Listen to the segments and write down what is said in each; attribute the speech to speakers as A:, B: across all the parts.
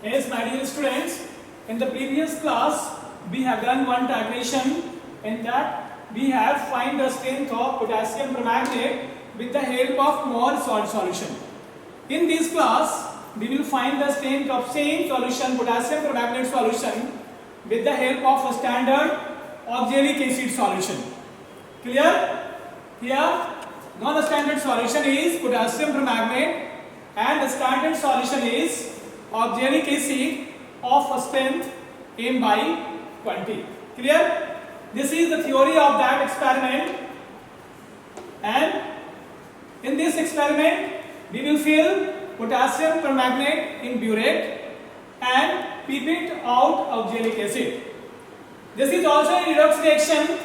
A: Yes, my dear students, in the previous class we have done one titration. In that we have find the strength of potassium permanganate with the help of more salt solution. In this class we will find the strength of same solution, potassium permanganate solution, with the help of a standard oxalic acid solution. Clear? Here non-standard solution is potassium permanganate and the standard solution is oxalic acid of strength m by 20. Clear? This is the theory of that experiment, and in this experiment we will fill potassium permanganate in burette and pipette out oxalic acid. This is also a redox reaction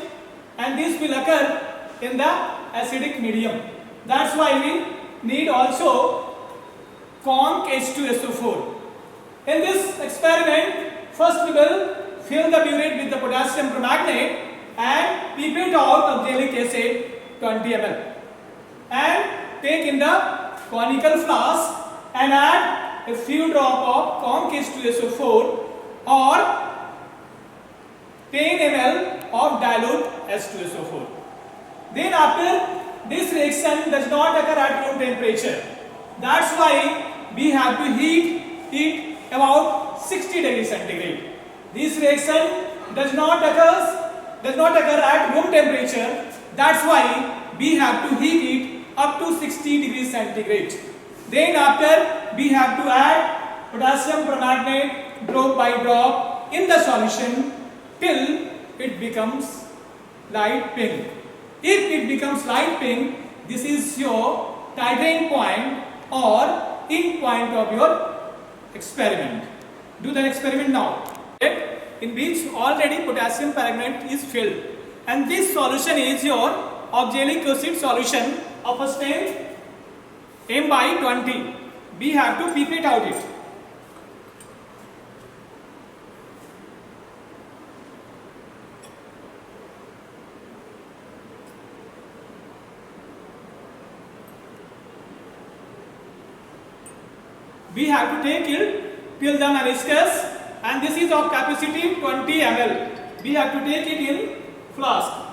A: and this will occur in the acidic medium. That's why we need also conc H2SO4. In this experiment, first we will fill the burette with the potassium permanganate and pipette out oxalic acid 20 ml and take in the conical flask and add a few drop of conc H2SO4 or 10 ml of dilute H2SO4. Then after this reaction does not occur at room temperature. That's why we have to heat it about 60 degrees centigrade. This reaction does not occur at room temperature. That's why we have to heat it up to 60 degrees centigrade. Then after we have to add potassium permanganate drop by drop in the solution till it becomes light pink. If it becomes light pink, this is your titrating point or end point of your experiment. Do the experiment now, in which already potassium permanganate is filled, and this solution is your oxalic acid solution of a strength m by 20. We have to pipette out it. We have to take it till the meniscus, and this is of capacity 20 ml. We have to take it in flask.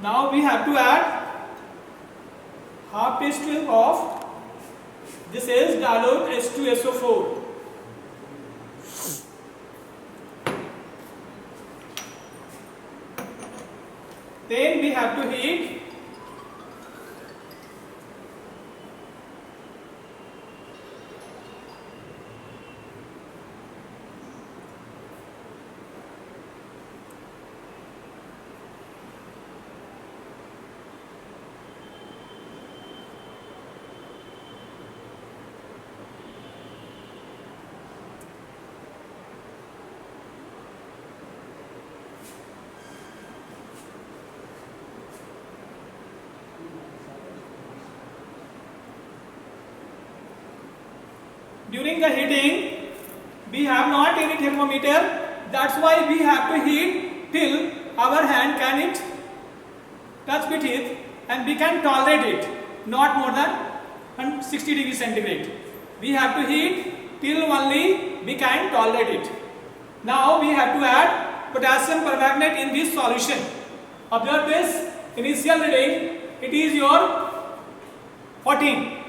A: Now we have to add half teaspoon of this is dilute H2SO4. Then we have to heat during the heating. We have not any thermometer. That's why we have to heat till our hand can it touch with it and we can tolerate it, not more than 60 degrees centigrade. We have to heat till only we can tolerate it. Now we have to add potassium permanganate in this solution. Observe this initial reading. It is your 14.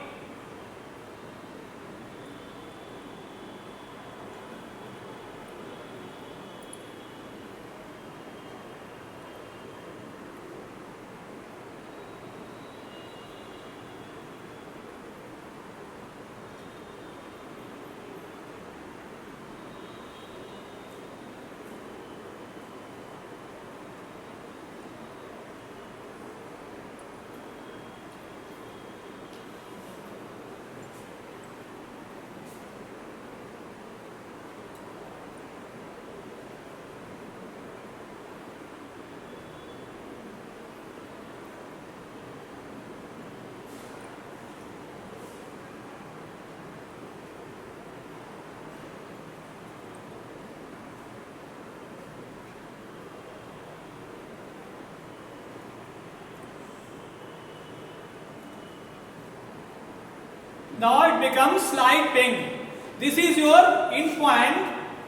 A: Now it becomes slight pink. This is your end point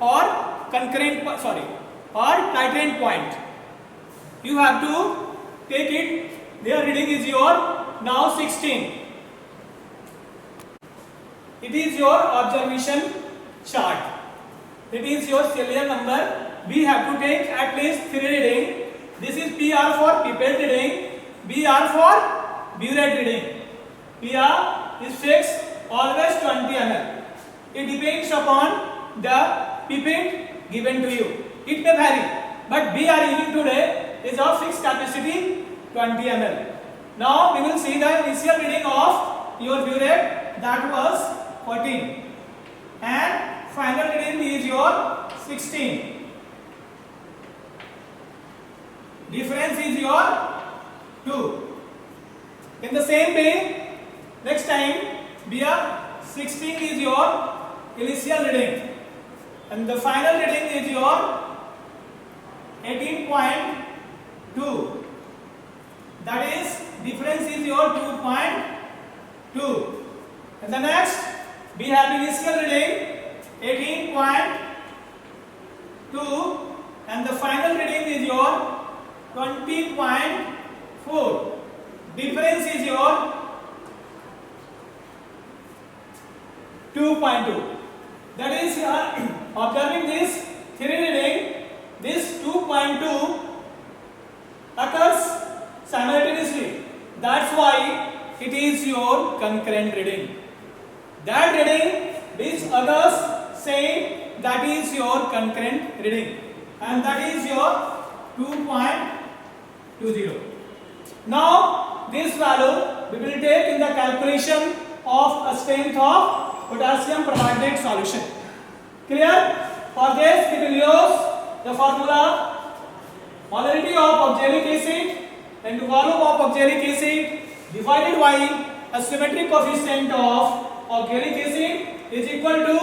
A: or concurrent, or titrant point. You have to take it. Their reading is your now 16. It is your observation chart. It is your serial number. We have to take at least 3 reading. This is PR for pipette reading, BR for burette reading. PR is fixed, always 20 ml. It depends upon the pipette given to you. It may vary, but we are using today is of fixed capacity 20 ml. Now we will see the initial reading of your burette, that was 14, and final reading is your 16. Difference is your 2. In the same way, next time BR 16 is your initial reading, and the final reading is your 18.2. That is, difference is your 2.2. And the next, we have initial reading 18.2, and the final reading is your 20.4. Difference is your 2.2. That is, you are observing this 3 reading. This 2.2 occurs simultaneously. That's why it is your concurrent reading. That reading which occurs same, that is your concurrent reading, and that is your 2.20. Now this value we will take in the calculation of a strength of potassium permanganate solution. Clear? For this we will use the formula: molarity of oxalic acid into volume of oxalic acid divided by a symmetric coefficient of oxalic acid is equal to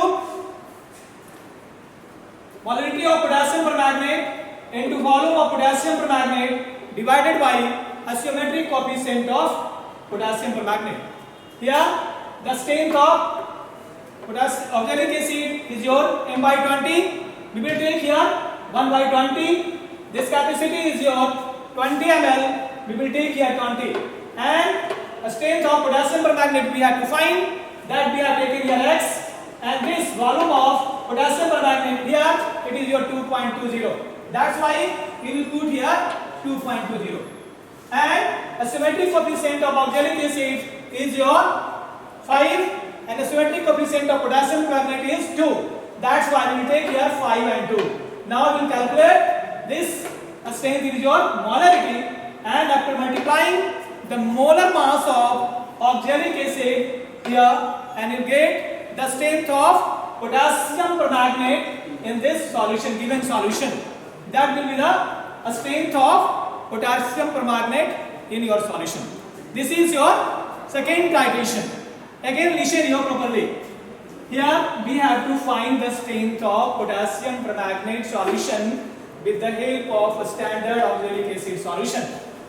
A: molarity of potassium permanganate into volume of potassium permanganate divided by a symmetric coefficient of potassium permanganate. Here the strength of oxalic acid is your m by 20. We will take here 1 by 20. This capacity is your 20 ml. We will take here 20. And the strength of potassium permanganate we have to find. That we are taking here x. And this volume of potassium permanganate here, it is your 2.20. That's why we will put here 2.20. And a symmetric coefficient of oxalic acid is your 5, and the symmetric coefficient of potassium permanganate is 2. That's why we will take here 5 and 2. Now we will calculate this strength is your molarity, and after multiplying the molar mass of oxalic acid here, and you get the strength of potassium permanganate in this solution, given solution. That will be the strength of potassium permanganate in your solution. This is your second titration. Again listen here properly. Here we have to find the strength of potassium permanganate solution with the help of a standard oxalic acid solution.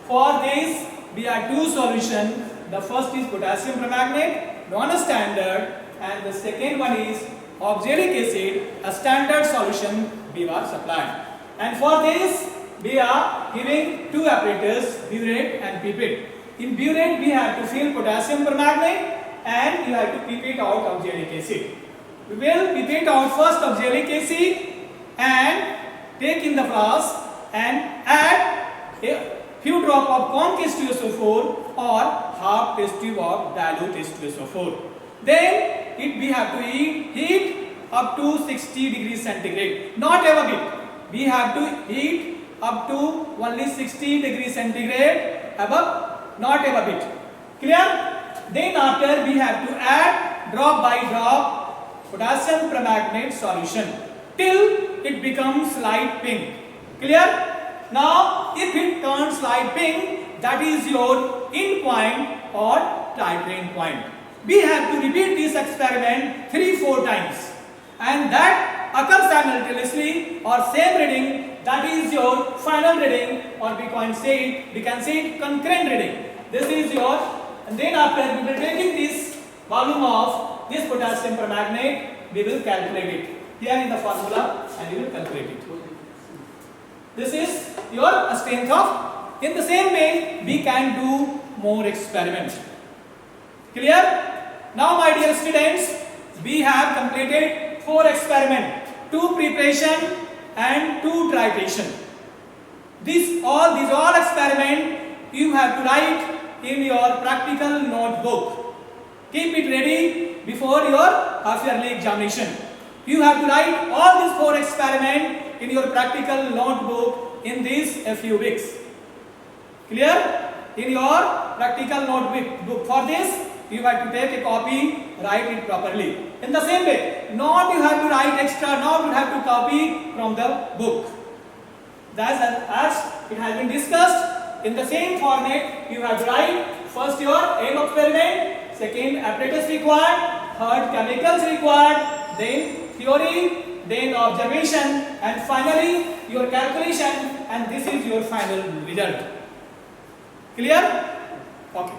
A: For this we have two solutions. The first is potassium permanganate, non-standard, and the second one is oxalic acid, a standard solution we are supplied. And for this we are giving two apparatus, burette and pipette. In burette we have to fill potassium permanganate, and you have to pipette out oxalic acid. We will pipette out first oxalic acid and take in the flask and add a few drop of corn H2SO4 or half test tube of dilute H2SO4. Then we have to heat up to 60 degrees centigrade, not above it. We have to heat up to only 60 degrees centigrade above, not above it. Clear? Then after we have to add drop by drop potassium permanganate solution till it becomes light pink. Clear? Now if it turns light pink, that is your end point or titrant point. We have to repeat this experiment 3-4 times, and that occurs simultaneously or same reading, that is your final reading, or we can say it concurrent reading. This is your, and then after we will taking this volume of this potassium permanganate, we will calculate it. Here in the formula and we will calculate it. This is your strength of. In the same way, we can do more experiments. Clear? Now my dear students, we have completed 4 experiments, 2 preparation and 2 titration. These all experiments you have to write in your practical notebook. Keep it ready before your half-yearly examination. You have to write all these 4 experiments in your practical notebook in these a few weeks. Clear? In your practical notebook. For this, you have to take a copy, write it properly. In the same way, not you have to write extra, not you have to copy from the book. That's as it has been discussed. In the same format, you have to write first your aim experiment, second apparatus required, third chemicals required, then theory, then observation, and finally your calculation, and this is your final result. Clear? Okay.